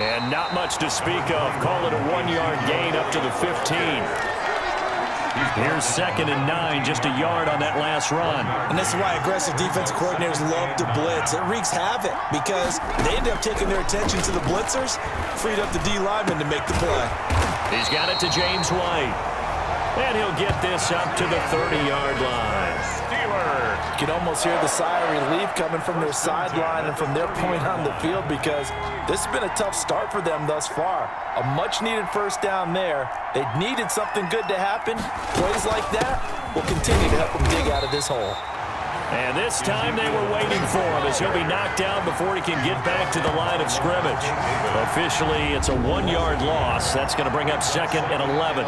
And not much to speak of. Call it a 1-yard gain up to the 15. Here's 2nd and 9, just a yard on that last run. And this is why aggressive defensive coordinators love to blitz. It wreaks havoc because they end up taking their attention to the blitzers, freed up the D lineman to make the play. He's got it to James White. And he'll get this up to the 30-yard line. Steelers. You can almost hear the sigh of relief coming from their sideline and from their point on the field because this has been a tough start for them thus far. A much-needed first down there. They needed something good to happen. Plays like that will continue to help them dig out of this hole. And this time they were waiting for him as he'll be knocked down before he can get back to the line of scrimmage. Officially, it's a 1-yard loss. That's going to bring up 2nd and 11.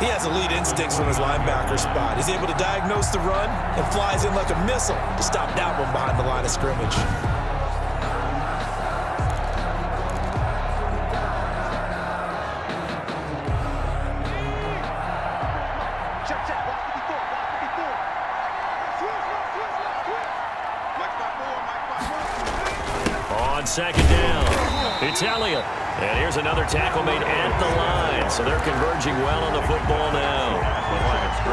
He has elite instincts from his linebacker spot. He's able to diagnose the run and flies in like a missile to stop that one behind the line of scrimmage. On 2nd down, it's Elliott. And here's another tackle made at the line. So they're converging well on the football now.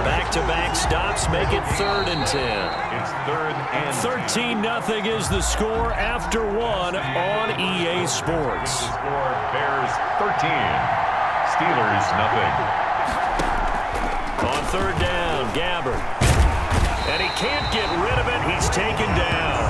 Back-to-back stops make it 3rd and 10. It's 3rd and 13-0 is the score after 1 on EA Sports. Score Bears 13, Steelers nothing. On 3rd down, Gabbard. And he can't get rid of it. He's taken down.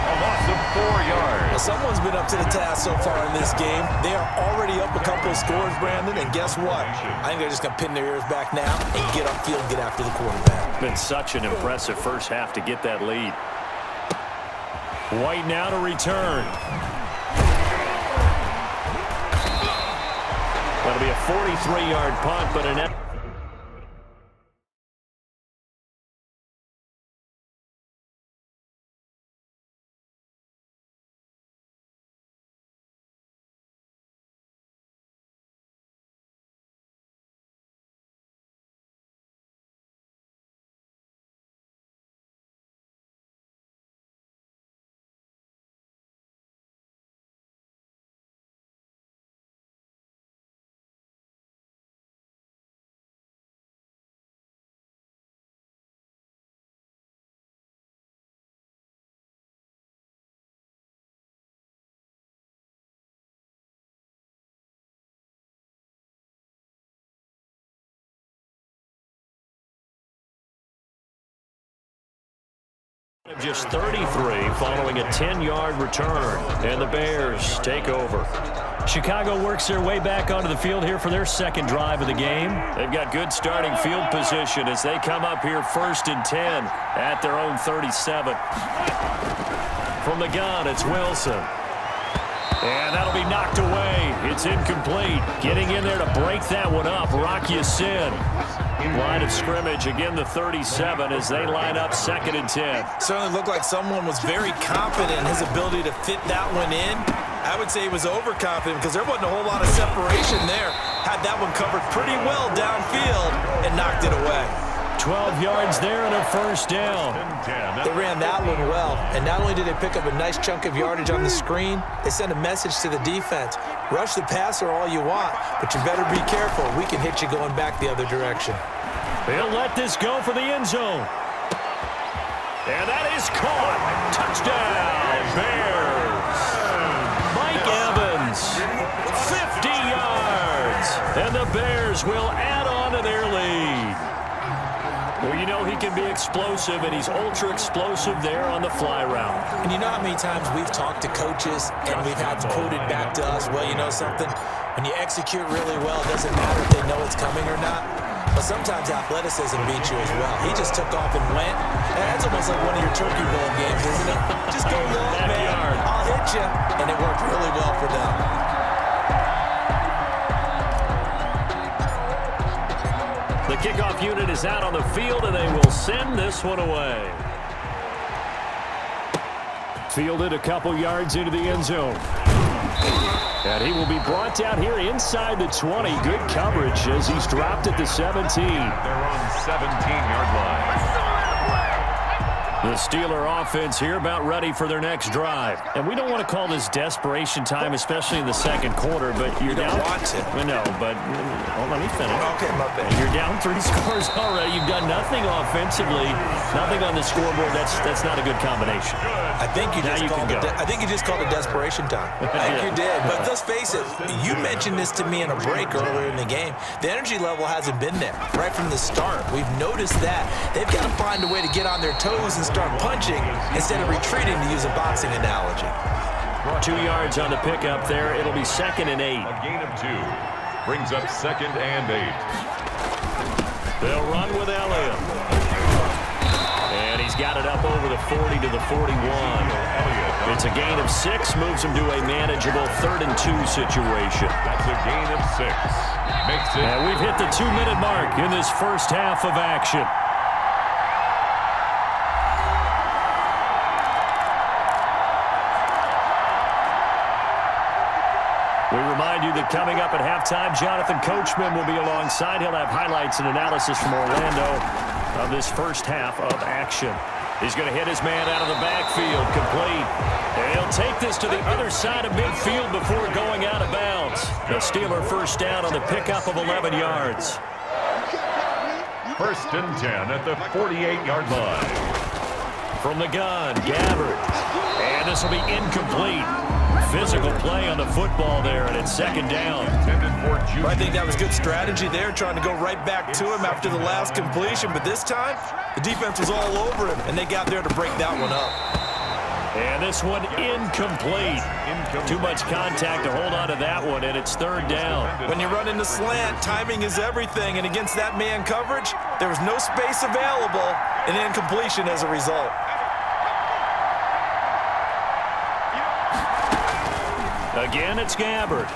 A loss of 4 yards. Well, someone's been up to the task so far in this game. They are already up a couple of scores, Brandon, and guess what? I think they're just going to pin their ears back now and get upfield and get after the quarterback. Been such an impressive first half to get that lead. White now to return. That'll be a 43-yard punt, but an just 33 following a 10-yard return, and the Bears take over. Chicago works their way back onto the field here for their second drive of the game. They've got good starting field position as they come up here 1st and 10 at their own 37. From the gun, it's Wilson. And that'll be knocked away. It's incomplete. Getting in there to break that one up, Rock Ya-Sin. Line of scrimmage, again the 37 as they line up 2nd and 10. Certainly looked like someone was very confident in his ability to fit that one in. I would say he was overconfident because there wasn't a whole lot of separation there. Had that one covered pretty well downfield and knocked it away. 12 yards there and a first down. They ran that one well, and not only did they pick up a nice chunk of yardage on the screen, they sent a message to the defense. Rush the passer all you want, but you better be careful. We can hit you going back the other direction. He'll let this go for the end zone. And that is caught. Touchdown, Bears. Mike Evans, 50 yards. And the Bears will add on to their lead. Well, you know he can be explosive, and he's ultra-explosive there on the fly route. And you know how many times we've talked to coaches and we've had quoted back to us, well, you know something? When you execute really well, it doesn't matter if they know it's coming or not. But sometimes athleticism beats you as well. He just took off and went. That's almost like one of your turkey bowl games, isn't it? Just go long, man. I'll hit you. And it worked really well for them. The kickoff unit is out on the field, and they will send this one away. Fielded a couple yards into the end zone. And he will be brought down here inside the 20. Good coverage as he's dropped at the 17. They're on the 17-yard line. The Steeler offense here about ready for their next drive. And we don't want to call this desperation time, especially in the second quarter, but you're You down. don't want to. No, but let me finish. Okay, my bad. You're down 3 scores already. You've done nothing offensively, nothing on the scoreboard. That's not a good combination. I think you just called it desperation time. I think you did. But let's face it, you mentioned this to me in a break earlier in the game. The energy level hasn't been there right from the start. We've noticed that. They've got to find a way to get on their toes and start punching instead of retreating, to use a boxing analogy. 2 yards on the pickup there. It'll be 2nd and 8. A gain of 2 brings up 2nd and 8. They'll run with Elliott. And he's got it up over the 40 to the 41. It's a gain of 6, moves him to a manageable 3rd and 2 situation. That's a gain of 6. Makes it. And we've hit the 2-minute mark in this first half of action. We remind you that coming up at halftime, Jonathan Coachman will be alongside. He'll have highlights and analysis from Orlando of this first half of action. He's going to hit his man out of the backfield, complete. And he'll take this to the other side of midfield before going out of bounds. The Steeler first down on the pickup of 11 yards. 1st and 10 at the 48-yard line. From the gun, Gabbard. And this will be incomplete. Physical play on the football there, and it's 2nd down. I think that was good strategy there, trying to go right back to him after the last completion. But this time, the defense was all over him, and they got there to break that one up. And this one incomplete. Too much contact to hold on to that one, and it's 3rd down. When you run into slant, timing is everything, and against that man coverage, there was no space available, and incompletion as a result. Again, it's Gabbard.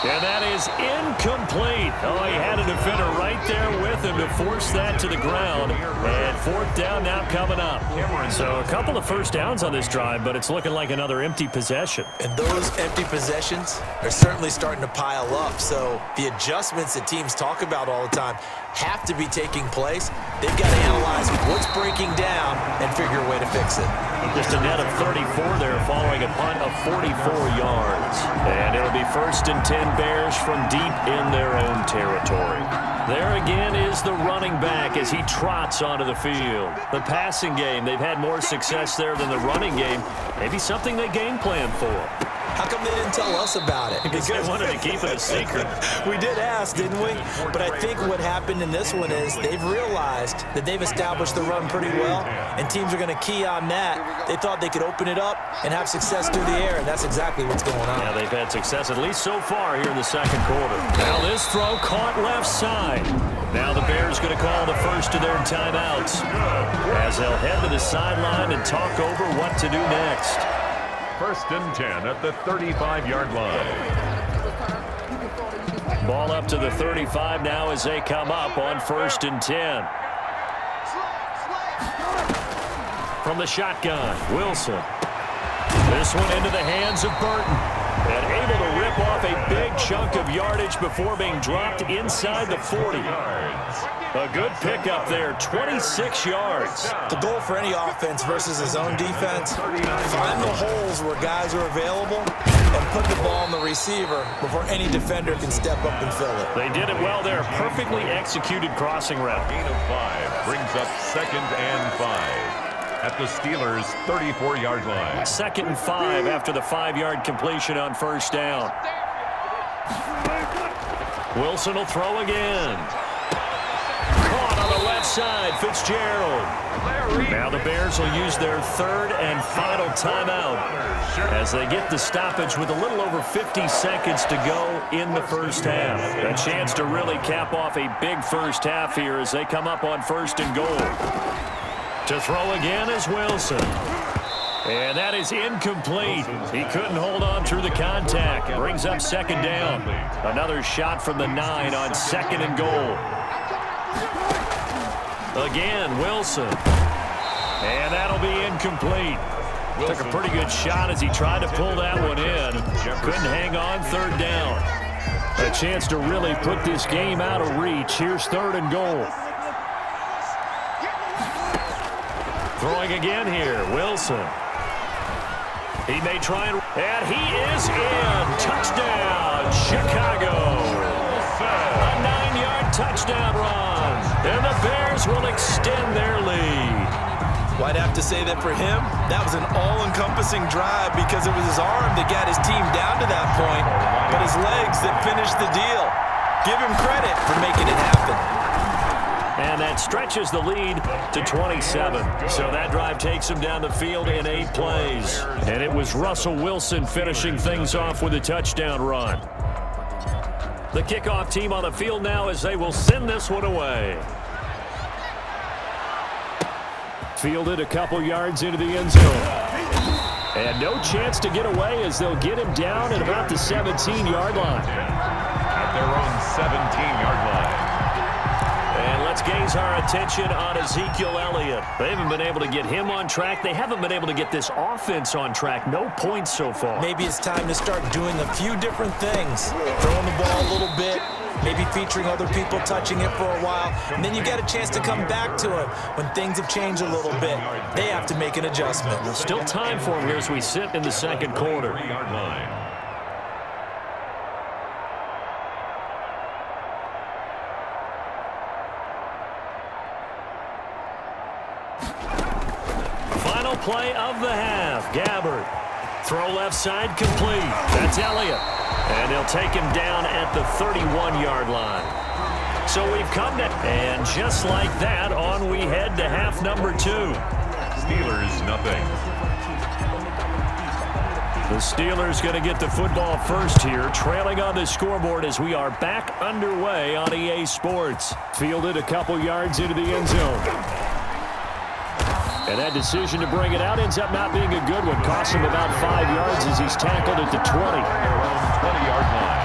And that is incomplete. Oh, he had a defender right there with him to force that to the ground. And 4th down now coming up. So a couple of first downs on this drive, but it's looking like another empty possession. And those empty possessions are certainly starting to pile up. So the adjustments that teams talk about all the time have to be taking place. They've got to analyze what's breaking down and figure a way to fix it. Just a net of 34 there following a punt of 44 yards. And it'll be 1st and 10 Bears from deep in their own territory. There again is the running back as he trots onto the field. The passing game, they've had more success there than the running game. Maybe something they game plan for. How come they didn't tell us about it? Because they wanted to keep it a secret. We did ask, didn't we? But I think what happened in this one is they've realized that they've established the run pretty well, and teams are going to key on that. They thought they could open it up and have success through the air, and that's exactly what's going on. Yeah, they've had success at least so far here in the second quarter. Now this throw caught left side. Now the Bears going to call the first of their timeouts as they'll head to the sideline and talk over what to do next. 1st and 10 at the 35-yard line. Ball up to the 35 now as they come up on 1st and 10. From the shotgun, Wilson. This one into the hands of Burton. And able to rip off a big chunk of yardage before being dropped inside the 40. A good pickup there, 26 yards. The goal for any offense versus his own defense, find the holes where guys are available and put the ball on the receiver before any defender can step up and fill it. They did it well there. Perfectly executed crossing route. Gain of 5 brings up 2nd and 5 at the Steelers' 34-yard line. 2nd and 5 after the 5-yard completion on 1st down. Wilson will throw again. Caught on the left side, Fitzgerald. Now the Bears will use their 3rd and final timeout as they get the stoppage with a little over 50 seconds to go in the first half. A chance to really cap off a big first half here as they come up on 1st and goal. To throw again is Wilson. And that is incomplete. He couldn't hold on through the contact. Brings up 2nd down. Another shot from the 9 on 2nd and goal. Again, Wilson. And that'll be incomplete. Took a pretty good shot as he tried to pull that one in. Couldn't hang on, 3rd down. A chance to really put this game out of reach. Here's 3rd and goal. Throwing again here, Wilson. He may try and he is in. Touchdown, Chicago. A 9-yard touchdown run. And the Bears will extend their lead. Well, I'd have to say that for him, that was an all-encompassing drive because it was his arm that got his team down to that point, but his legs that finished the deal. Give him credit for making it happen. And that stretches the lead to 27. So that drive takes him down the field in 8 plays. And it was Russell Wilson finishing things off with a touchdown run. The kickoff team on the field now as they will send this one away. Fielded a couple yards into the end zone. And no chance to get away as they'll get him down at about the 17-yard line. At their own 17-yard line. And let's gaze our attention on Ezekiel Elliott. They haven't been able to get him on track. They haven't been able to get this offense on track. No points so far. Maybe it's time to start doing a few different things. Throwing the ball a little bit, maybe featuring other people touching it for a while, and then you get a chance to come back to it when things have changed a little bit. They have to make an adjustment. Still time for him here as we sit in the second quarter. 3-yard line. Final play of the half. Gabbard. Throw left side complete. That's Elliott. And they'll take him down at the 31-yard line. So we've come to... And just like that, on we head to half number 2. Steelers, nothing. The Steelers going to get the football first here, trailing on the scoreboard as we are back underway on EA Sports. Fielded a couple yards into the end zone. And that decision to bring it out ends up not being a good one. Costs him about 5 yards as he's tackled at the 20. 20-yard line.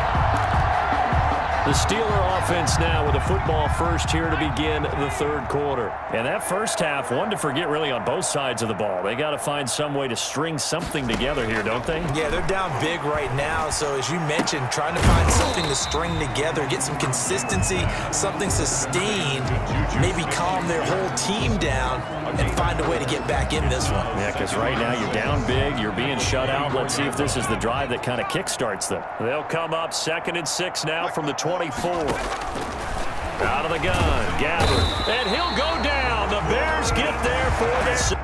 The Steeler offense now with a football first here to begin the third quarter. And that first half, one to forget really on both sides of the ball. They got to find some way to string something together here, don't they? Yeah, they're down big right now. So as you mentioned, trying to find something to string together, get some consistency, something sustained, maybe calm their whole team down and find a way to get back in this one. Yeah, because right now you're down big, you're being shut out. Let's see if this is the drive that kind of kickstarts them. They'll come up 2nd and 6 now from the 24. Out of the gun, Gabbard. And he'll go down. The Bears get there for this.